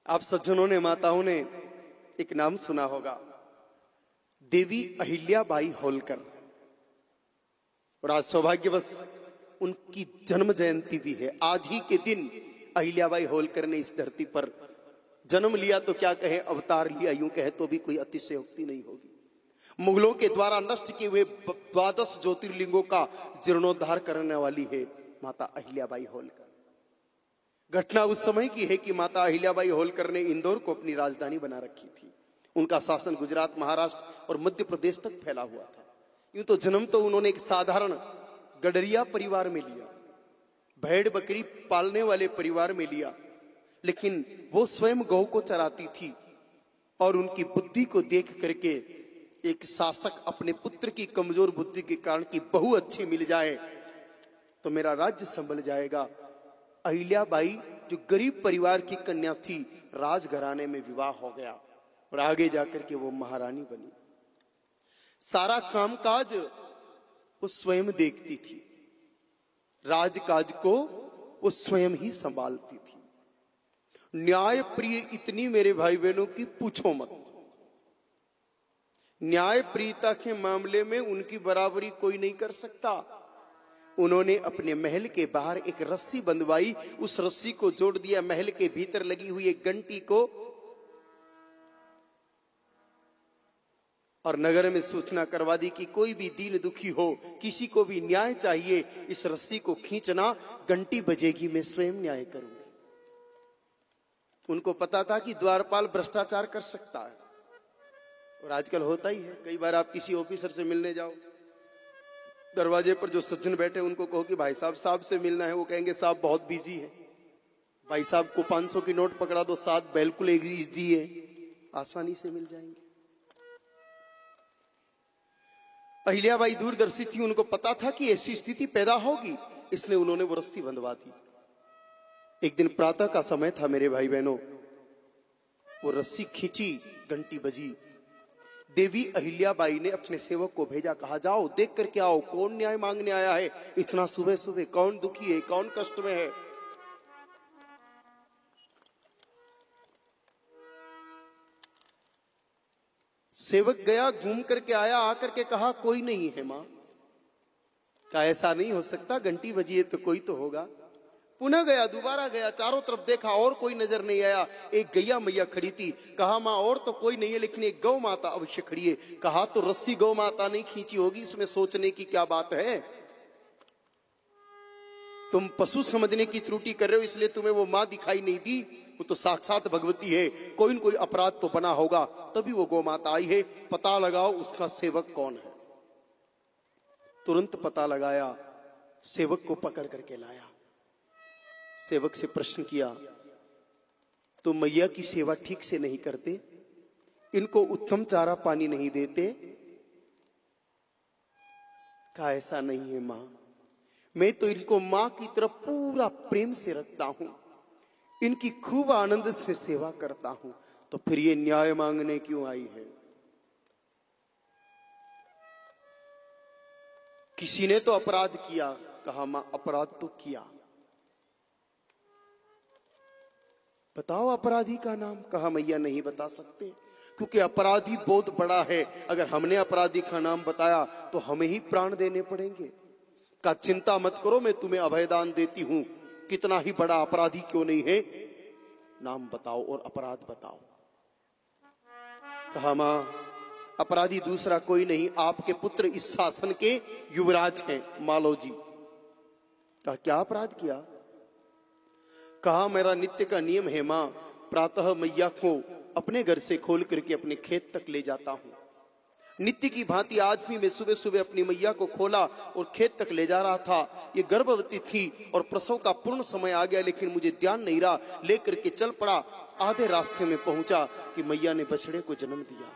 आप सज्जनों ने, माताओं ने एक नाम सुना होगा, देवी अहिल्याबाई होलकर। और आज सौभाग्यवश उनकी जन्म जयंती भी है। आज ही के दिन अहिल्याबाई होलकर ने इस धरती पर जन्म लिया, तो क्या कहें अवतार लिया, यूं कहे तो भी कोई अतिशयोक्ति नहीं होगी। मुगलों के द्वारा नष्ट किए हुए 12 ज्योतिर्लिंगों का जीर्णोद्धार करने वाली है माता अहिल्याबाई होलकर। घटना उस समय की है कि माता अहिल्याबाई होलकर ने इंदौर को अपनी राजधानी बना रखी थी। उनका शासन गुजरात, महाराष्ट्र और मध्य प्रदेश तक फैला हुआ था। यूं तो जन्म तो उन्होंने एक साधारण गडरिया परिवार में लिया, भेड़ बकरी पालने वाले परिवार में लिया, लेकिन वो स्वयं गौ को चराती थी और उनकी बुद्धि को देख करके एक शासक अपने पुत्र की कमजोर बुद्धि के कारण कि बहू अच्छी मिल जाए तो मेरा राज्य संभल जाएगा, अहिल्याबाई जो गरीब परिवार की कन्या थी, राजघराने में विवाह हो गया और आगे जाकर के वो महारानी बनी। सारा कामकाज वो स्वयं देखती थी, राजकाज को वो स्वयं ही संभालती थी। न्याय प्रिय इतनी मेरे भाई बहनों की पूछो मत। न्याय प्रियता के मामले में उनकी बराबरी कोई नहीं कर सकता। उन्होंने अपने महल के बाहर एक रस्सी बंधवाई, उस रस्सी को जोड़ दिया महल के भीतर लगी हुई एक घंटी को, और नगर में सूचना करवा दी कि कोई भी दीन दुखी हो, किसी को भी न्याय चाहिए, इस रस्सी को खींचना, घंटी बजेगी, मैं स्वयं न्याय करूंगी। उनको पता था कि द्वारपाल भ्रष्टाचार कर सकता है, और आजकल होता ही है। कई बार आप किसी ऑफिसर से मिलने जाओ, दरवाजे पर जो सज्जन बैठे उनको कहो कि भाई साहब से मिलना है, वो कहेंगे साहब बहुत बिजी है। भाई साहब को 500 की नोट पकड़ा दो, साथ बिल्कुल इजी है, आसानी से मिल जाएंगे। अहिल्याबाई दूरदर्शी थी, उनको पता था कि ऐसी स्थिति पैदा होगी, इसलिए उन्होंने वो रस्सी बंधवा दी। एक दिन प्रातः का समय था मेरे भाई बहनों, वो रस्सी खींची, घंटी बजी। देवी अहिल्याबाई ने अपने सेवक को भेजा, कहा जाओ देख करके आओ कौन न्याय मांगने आया है इतना सुबह सुबह, कौन दुखी है, कौन कष्ट में है। सेवक गया, घूम करके आया, आकर के कहा कोई नहीं है मां। कहा ऐसा नहीं हो सकता, घंटी बजी है तो कोई तो होगा। पुनः गया, दोबारा गया, चारों तरफ देखा और कोई नजर नहीं आया। एक गैया मैया खड़ी थी, कहा मां और तो कोई नहीं है, लेकिन एक गौ माता अवश्य खड़ी है। कहा तो रस्सी गौ माता नहीं खींची होगी, इसमें सोचने की क्या बात है। तुम पशु समझने की त्रुटि कर रहे हो, इसलिए तुम्हें वो मां दिखाई नहीं दी, वो तो साक्षात भगवती है। कोई न कोई अपराध तो बना होगा, तभी वो गौ माता आई है, पता लगाओ उसका सेवक कौन है। तुरंत पता लगाया, सेवक को पकड़ करके लाया। सेवक से प्रश्न किया, तो मैया की सेवा ठीक से नहीं करते, इनको उत्तम चारा पानी नहीं देते। कहा ऐसा नहीं है मां, मैं तो इनको मां की तरफ पूरा प्रेम से रखता हूं, इनकी खूब आनंद से सेवा करता हूं, तो फिर ये न्याय मांगने क्यों आई है। किसी ने तो अपराध किया। कहा मां अपराध तो किया, बताओ अपराधी का नाम। कहा मैया नहीं बता सकते, क्योंकि अपराधी बहुत बड़ा है, अगर हमने अपराधी का नाम बताया तो हमें ही प्राण देने पड़ेंगे। कहा चिंता मत करो, मैं तुम्हें अभयदान देती हूं, कितना ही बड़ा अपराधी क्यों नहीं है, नाम बताओ और अपराध बताओ। कहा मां अपराधी दूसरा कोई नहीं, आपके पुत्र इस शासन के युवराज हैं, मालोजी। कहा क्या अपराध किया। कहा मेरा नित्य का नियम है मां, प्रातः मैया को अपने घर से खोल करके अपने खेत तक ले जाता हूं। नित्य की भांति आज भी मैं सुबह सुबह अपनी मैया को खोला और खेत तक ले जा रहा था। ये गर्भवती थी और प्रसव का पूर्ण समय आ गया, लेकिन मुझे ध्यान नहीं रहा, लेकर के चल पड़ा। आधे रास्ते में पहुंचा कि मैया ने बछड़े को जन्म दिया।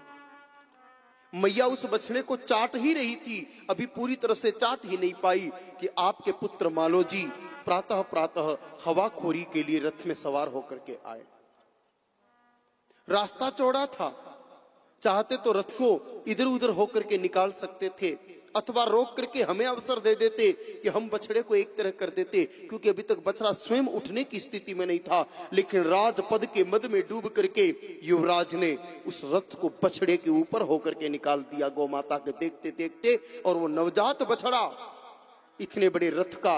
मैया उस बछड़े को चाट ही रही थी, अभी पूरी तरह से चाट ही नहीं पाई कि आपके पुत्र मालोजी प्रातः प्रातः हवाखोरी के लिए रथ में सवार होकर के आए। रास्ता चौड़ा था, चाहते तो रथ को इधर उधर होकर के निकाल सकते थे, अथवा रोक करके हमें अवसर दे देते कि हम बछड़े को एक तरह कर देते, क्योंकि अभी तक बछड़ा स्वयं उठने की स्थिति में नहीं था। लेकिन राजपद के मद में डूब करके युवराज ने उस रथ को बछड़े के ऊपर होकर के निकाल दिया गौ माता के देखते देखते। और वो नवजात बछड़ा इतने बड़े रथ का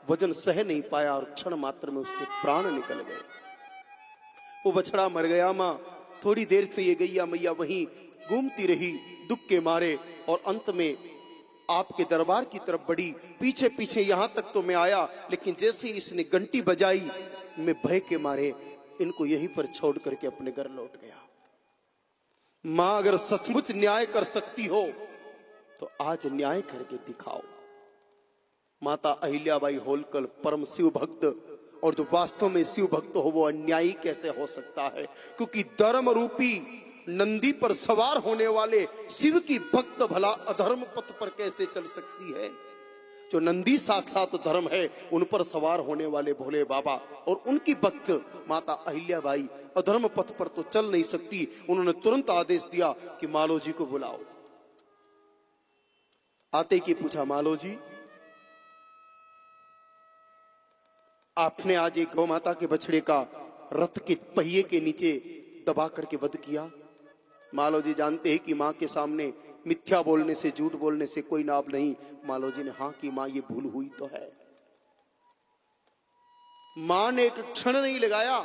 वजन सह नहीं पाया और क्षण मात्र में उसके प्राण निकल गए। वो बछड़ा मर गया। मां थोड़ी देर से ये गैया मैया वहीं घूमती रही दुख के मारे, और अंत में आपके दरबार की तरफ बढ़ी। पीछे पीछे यहां तक तो मैं आया, लेकिन जैसे ही इसने घंटी बजाई, मैं भय के मारे इनको यहीं पर छोड़ करके अपने घर लौट गया। मां अगर सचमुच न्याय कर सकती हो तो आज न्याय करके दिखाओ। माता अहिल्याबाई होलकर परम शिव भक्त, और जो वास्तव में शिव भक्त हो वो अन्यायी कैसे हो सकता है? क्योंकि धर्म रूपी नंदी पर सवार होने वाले शिव की भक्त भला अधर्म पथ पर कैसे चल सकती है? जो नंदी साक्षात धर्म है, उन पर सवार होने वाले भोले बाबा और उनकी भक्त माता अहिल्याबाई अधर्म पथ पर तो चल नहीं सकती। उन्होंने तुरंत आदेश दिया कि मालो जी को बुलाओ। आते की पूछा, मालो जी आपने आज एक गौ माता के बछड़े का रथ के पहिए के नीचे दबा करके वध किया। मालो जी जानते हैं कि मां के सामने मिथ्या बोलने से, झूठ बोलने से कोई लाभ नहीं। मालो जी ने हाँ की मां ये भूल हुई तो है। मां ने एक क्षण नहीं लगाया।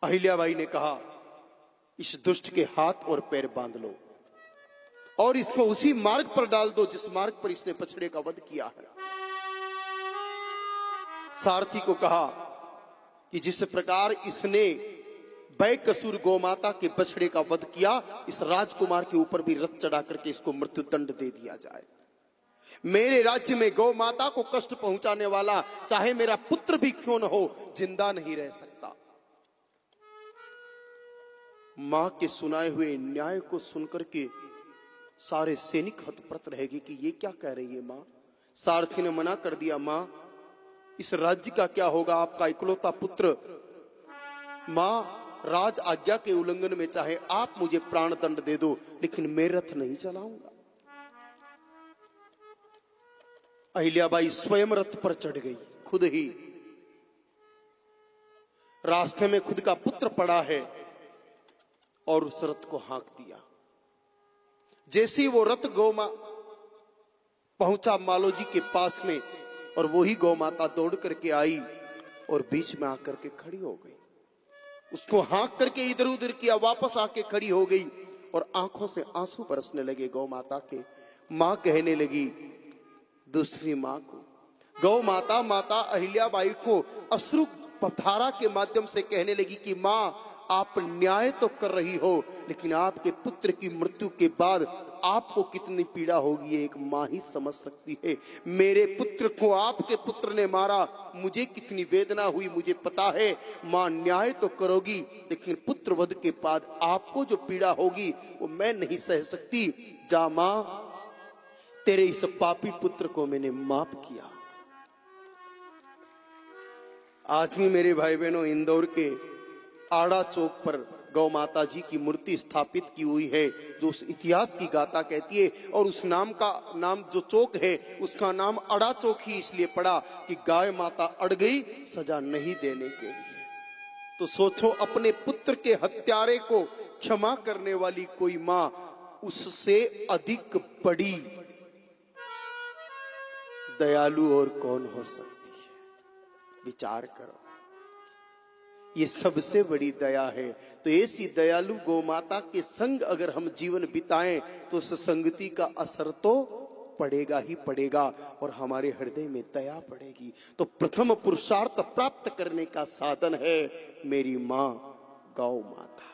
अहिल्याबाई ने कहा, इस दुष्ट के हाथ और पैर बांध लो और इसको उसी मार्ग पर डाल दो जिस मार्ग पर इसने बछड़े का वध किया है। सारथी को कहा कि जिस प्रकार इसने बेकसूर गौ माता के बछड़े का वध किया, इस राजकुमार के ऊपर भी रथ चढ़ा करके इसको मृत्यु दंड दे दिया जाए। मेरे राज्य में गौ माता को कष्ट पहुंचाने वाला चाहे मेरा पुत्र भी क्यों न हो, जिंदा नहीं रह सकता। मां के सुनाए हुए न्याय को सुनकर के सारे सैनिक हतप्रत रहेगी कि ये क्या कह रही है मां। सारथी ने मना कर दिया, मां इस राज्य का क्या होगा, आपका इकलौता पुत्र। मां राज आज्ञा के उल्लंघन में चाहे आप मुझे प्राण दंड दे दो, लेकिन मैं रथ नहीं चलाऊंगा। अहिल्याबाई स्वयं रथ पर चढ़ गई, खुद ही। रास्ते में खुद का पुत्र पड़ा है और उस रथ को हाँक दिया। जैसे ही वो रथ गौमा पहुंचा मालो जी के पास में, और वही गौ माता दौड़ करके आई और बीच में आकर के खड़ी हो गई। उसको हाँक करके इधर उधर किया, वापस आके खड़ी हो गई और आंखों से आंसू बरसने लगे गौ माता के। मां कहने लगी दूसरी मां को, गौ माता माता अहिल्याबाई को अश्रु धारा के माध्यम से कहने लगी कि मां आप न्याय तो कर रही हो, लेकिन आपके पुत्र की मृत्यु के बाद आपको कितनी पीड़ा होगी एक मां ही समझ सकती है। मेरे पुत्र को आपके पुत्र ने मारा, मुझे कितनी वेदना हुई मुझे पता है। मां न्याय तो करोगी, लेकिन पुत्र वध के बाद आपको जो पीड़ा होगी वो मैं नहीं सह सकती। जा मां, तेरे इस पापी पुत्र को मैंने माफ किया। आज भी मेरे भाई बहनों, इंदौर के आड़ा चौक पर गौ माता जी की मूर्ति स्थापित की हुई है, जो उस इतिहास की गाथा कहती है। और उस नाम जो चौक है, उसका नाम अड़ा चौक ही इसलिए पड़ा कि गाय माता अड़ गई सजा नहीं देने के लिए। तो सोचो, अपने पुत्र के हत्यारे को क्षमा करने वाली कोई मां उससे अधिक बड़ी दयालु और कौन हो सकती है? विचार करो, ये सबसे बड़ी दया है। तो ऐसी दयालु गौ माता के संग अगर हम जीवन बिताएं तो उस संगति का असर तो पड़ेगा ही पड़ेगा और हमारे हृदय में दया पड़ेगी। तो प्रथम पुरुषार्थ प्राप्त करने का साधन है मेरी मां गौ माता।